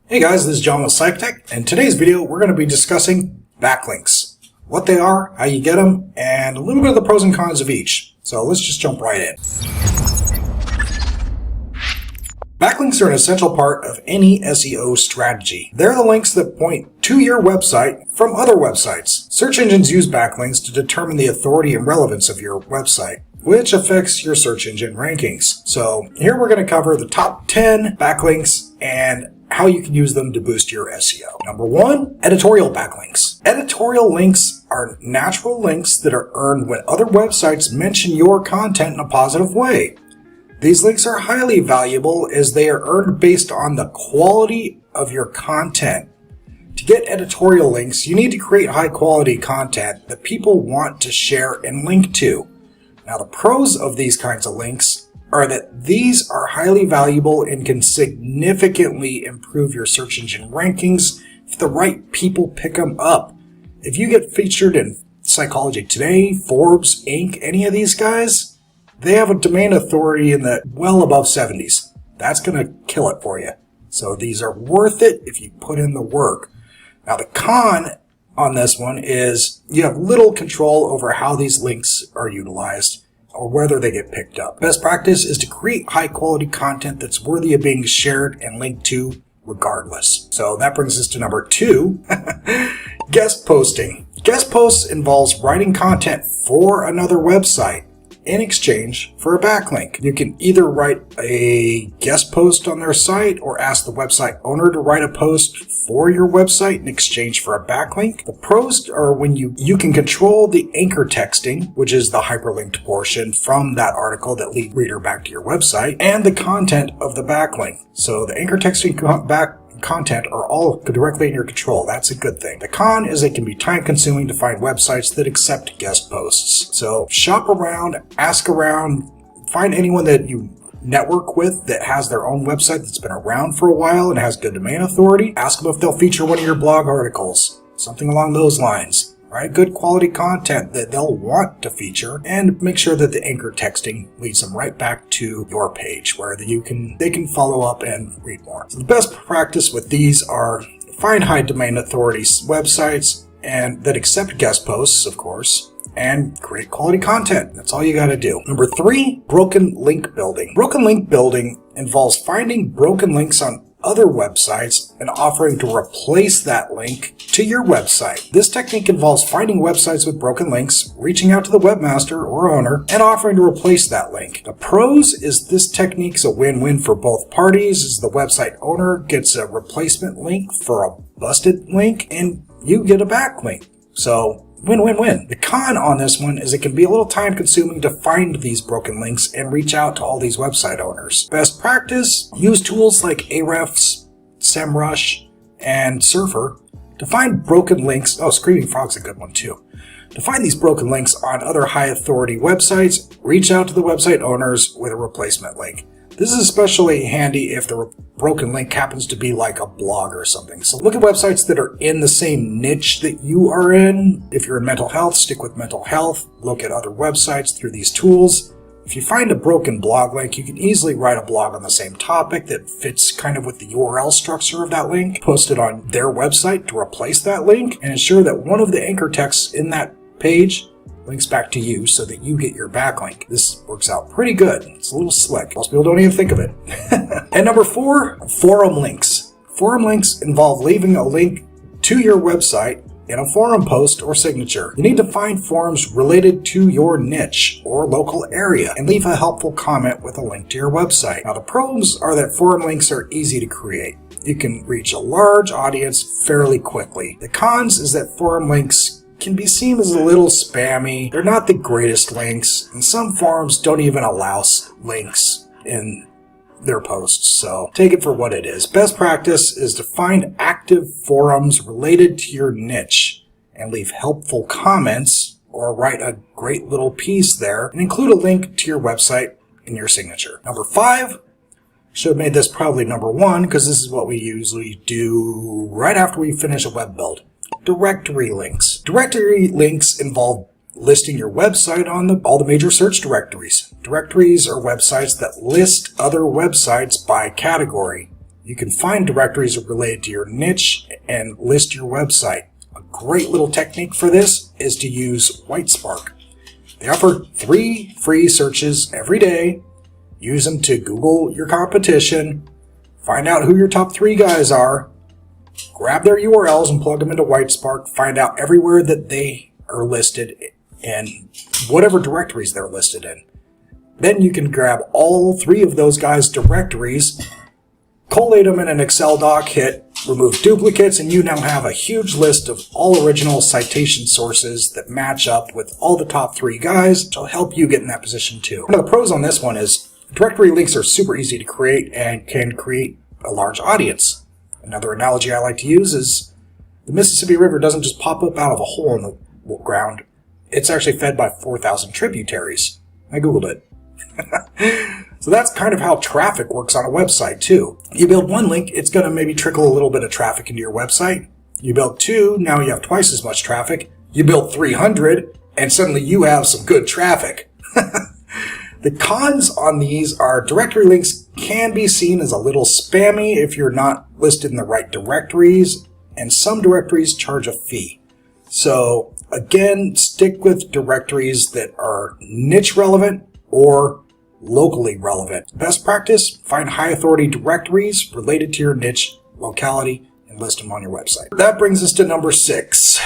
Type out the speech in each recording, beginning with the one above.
Hey guys, this is John with PsychTech, and in today's video we're going to be discussing backlinks. What they are, how you get them, and a little bit of the pros and cons of each. So let's just jump right in. Backlinks are an essential part of any SEO strategy. They're the links that point to your website from other websites. Search engines use backlinks to determine the authority and relevance of your website, which affects your search engine rankings. So here we're going to cover the top 10 backlinks and how you can use them to boost your SEO. Number 1, editorial backlinks. Editorial links are natural links that are earned when other websites mention your content in a positive way. These links are highly valuable as they are earned based on the quality of your content. To get editorial links, you need to create high quality content that people want to share and link to. Now, the pros of these kinds of links are that these are highly valuable and can significantly improve your search engine rankings if the right people pick them up. If you get featured in Psychology Today, Forbes, Inc., any of these guys, they have a domain authority in the well above 70s. That's going to kill it for you. So these are worth it if you put in the work. Now, the con on this one is you have little control over how these links are utilized or whether they get picked up. Best practice is to create high quality content that's worthy of being shared and linked to regardless. So that brings us to number 2, guest posting. Guest posts involves writing content for another website in exchange for a backlink. You can either write a guest post on their site or ask the website owner to write a post for your website in exchange for a backlink. The pros are when you can control the anchor texting, which is the hyperlinked portion from that article that lead reader back to your website, and the content of the backlink. So the anchor texting content are all directly in your control. That's a good thing. The con is it can be time consuming to find websites that accept guest posts. So shop around, ask around, find anyone that you network with that has their own website that's been around for a while and has good domain authority. Ask them if they'll feature one of your blog articles, something along those lines. Right? Good quality content that they'll want to feature, and make sure that the anchor texting leads them right back to your page where they can follow up and read more. So the best practice with these are find high domain authority websites and that accept guest posts, of course, and create quality content. That's all you got to do. Number 3, broken link building. Broken link building involves finding broken links on other websites and offering to replace that link to your website. This technique involves finding websites with broken links, reaching out to the webmaster or owner, and offering to replace that link. The pros is this technique's a win-win for both parties, as the website owner gets a replacement link for a busted link and you get a backlink. So win-win-win. The con on this one is it can be a little time consuming to find these broken links and reach out to all these website owners. Best practice, use tools like Ahrefs, SEMrush, and Surfer to find broken links. Oh, Screaming Frog's a good one too. To find these broken links on other high authority websites, reach out to the website owners with a replacement link. This is especially handy if the broken link happens to be like a blog or something. So look at websites that are in the same niche that you are in. If you're in mental health, stick with mental health. Look at other websites through these tools. If you find a broken blog link, you can easily write a blog on the same topic that fits kind of with the URL structure of that link, post it on their website to replace that link, and ensure that one of the anchor texts in that page links back to you so that you get your backlink. This works out pretty good. It's a little slick. Most people don't even think of it. And number 4, forum links. Forum links involve leaving a link to your website in a forum post or signature. You need to find forums related to your niche or local area and leave a helpful comment with a link to your website. Now, the pros are that forum links are easy to create. You can reach a large audience fairly quickly. The cons is that forum links can be seen as a little spammy. They're not the greatest links, and some forums don't even allow links in their posts, so take it for what it is. Best practice is to find active forums related to your niche and leave helpful comments or write a great little piece there and include a link to your website in your signature. Number 5, should have made this probably number 1 because this is what we usually do right after we finish a web build. Directory links. Directory links involve listing your website on all the major search directories. Directories are websites that list other websites by category. You can find directories related to your niche and list your website. A great little technique for this is to use Whitespark. They offer 3 free searches every day. Use them to Google your competition, find out who your top 3 guys are, grab their URLs and plug them into Whitespark, find out everywhere that they are listed and whatever directories they're listed in. Then you can grab all 3 of those guys' directories, collate them in an Excel doc, hit remove duplicates, and you now have a huge list of all original citation sources that match up with all the top 3 guys, which will help you get in that position too. One of the pros on this one is directory links are super easy to create and can create a large audience. Another analogy I like to use is the Mississippi River doesn't just pop up out of a hole in the ground. It's actually fed by 4,000 tributaries. I Googled it. So that's kind of how traffic works on a website too. You build 1 link, it's going to maybe trickle a little bit of traffic into your website. You build 2, now you have twice as much traffic. You build 300, and suddenly you have some good traffic. The cons on these are directory links can be seen as a little spammy if you're not listed in the right directories, and some directories charge a fee. So again, stick with directories that are niche relevant or locally relevant. Best practice, find high authority directories related to your niche locality and list them on your website. That brings us to number 6.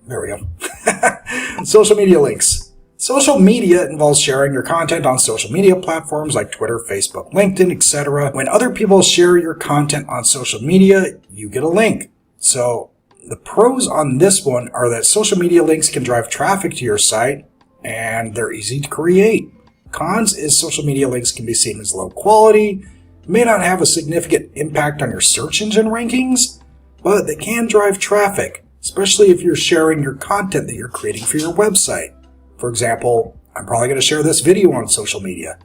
There we go. Social media links. Social media involves sharing your content on social media platforms like Twitter, Facebook, LinkedIn, etc. When other people share your content on social media, you get a link. So the pros on this one are that social media links can drive traffic to your site and they're easy to create. Cons is social media links can be seen as low quality, may not have a significant impact on your search engine rankings, but they can drive traffic, especially if you're sharing your content that you're creating for your website. For example, I'm probably going to share this video on social media,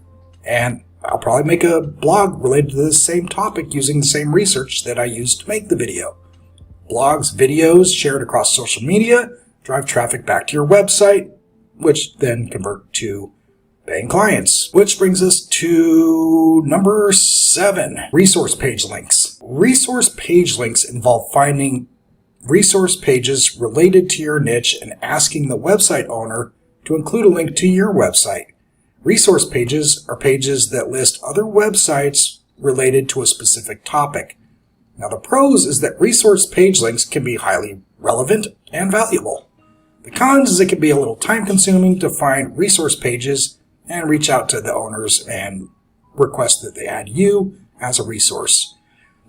and I'll probably make a blog related to this same topic using the same research that I used to make the video. Blogs, videos shared across social media drive traffic back to your website, which then convert to paying clients. Which brings us to number 7, resource page links. Resource page links involve finding resource pages related to your niche and asking the website owner to include a link to your website. Resource pages are pages that list other websites related to a specific topic. Now the pros is that resource page links can be highly relevant and valuable. The cons is it can be a little time consuming to find resource pages and reach out to the owners and request that they add you as a resource.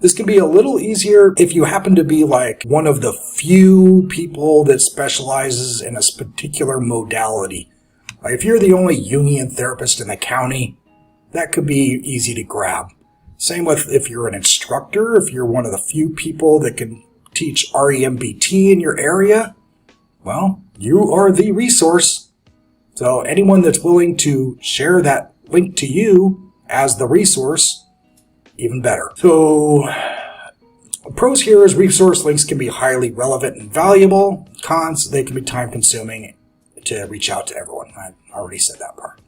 This can be a little easier if you happen to be like one of the few people that specializes in a particular modality. Like if you're the only Jungian therapist in the county, that could be easy to grab. Same with if you're an instructor, if you're one of the few people that can teach REMBT in your area, well, you are the resource. So anyone that's willing to share that link to you as the resource, even better. So pros here is resource links can be highly relevant and valuable. Cons, they can be time consuming to reach out to everyone. I already said that part.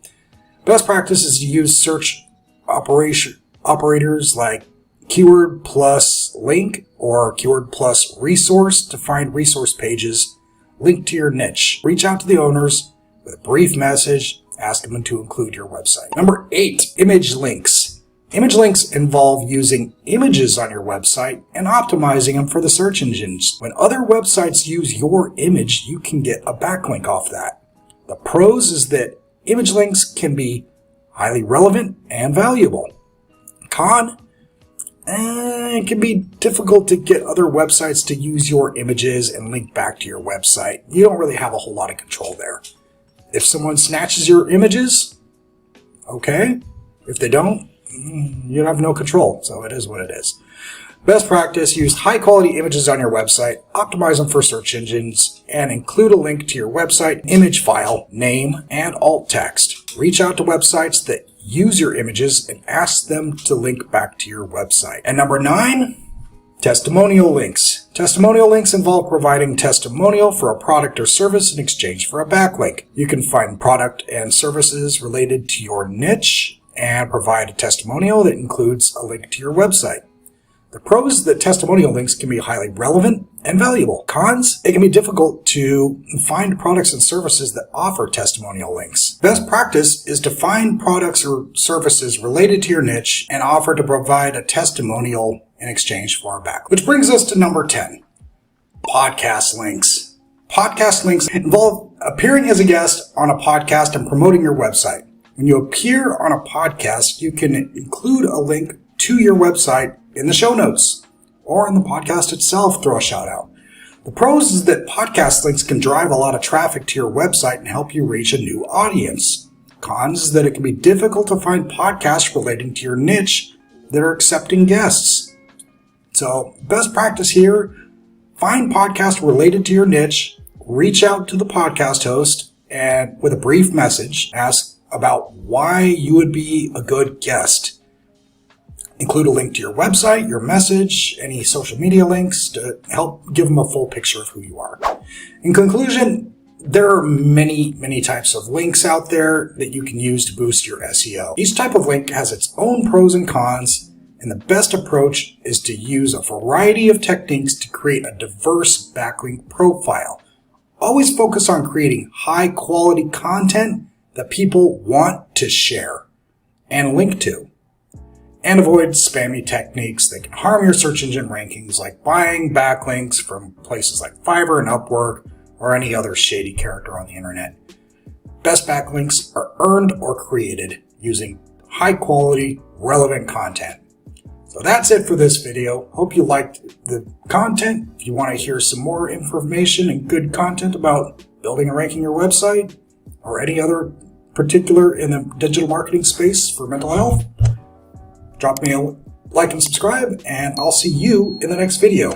Best practice is to use search operators like keyword plus link or keyword plus resource to find resource pages linked to your niche. Reach out to the owners with a brief message, ask them to include your website. Number 8, image links. Image links involve using images on your website and optimizing them for the search engines. When other websites use your image, you can get a backlink off that. The pros is that image links can be highly relevant and valuable. Con, it can be difficult to get other websites to use your images and link back to your website. You don't really have a whole lot of control there. If someone snatches your images, okay. If they don't, you have no control. So it is what it is. Best practice, use high quality images on your website, optimize them for search engines, and include a link to your website, image file, name, and alt text. Reach out to websites that use your images and ask them to link back to your website. And number 9, testimonial links. Testimonial links involve providing testimonial for a product or service in exchange for a backlink. You can find product and services related to your niche and provide a testimonial that includes a link to your website. The pros is that testimonial links can be highly relevant and valuable. Cons, it can be difficult to find products and services that offer testimonial links. Best practice is to find products or services related to your niche and offer to provide a testimonial in exchange for a backlink. Which brings us to number 10, podcast links. Podcast links involve appearing as a guest on a podcast and promoting your website. When you appear on a podcast, you can include a link to your website in the show notes, or in the podcast itself, throw a shout out. The pros is that podcast links can drive a lot of traffic to your website and help you reach a new audience. Cons is that it can be difficult to find podcasts relating to your niche that are accepting guests. So, best practice here, find podcasts related to your niche, reach out to the podcast host, and with a brief message, ask about why you would be a good guest. Include a link to your website, your message, any social media links to help give them a full picture of who you are. In conclusion, there are many types of links out there that you can use to boost your SEO. Each type of link has its own pros and cons, and the best approach is to use a variety of techniques to create a diverse backlink profile. Always focus on creating high quality content that people want to share and link to. And avoid spammy techniques that can harm your search engine rankings, like buying backlinks from places like Fiverr and Upwork or any other shady character on the internet. Best backlinks are earned or created using high quality, relevant content. So that's it for this video. Hope you liked the content. If you want to hear some more information and good content about building and ranking your website or any other particular in the digital marketing space for mental health, drop me a like and subscribe, and I'll see you in the next video.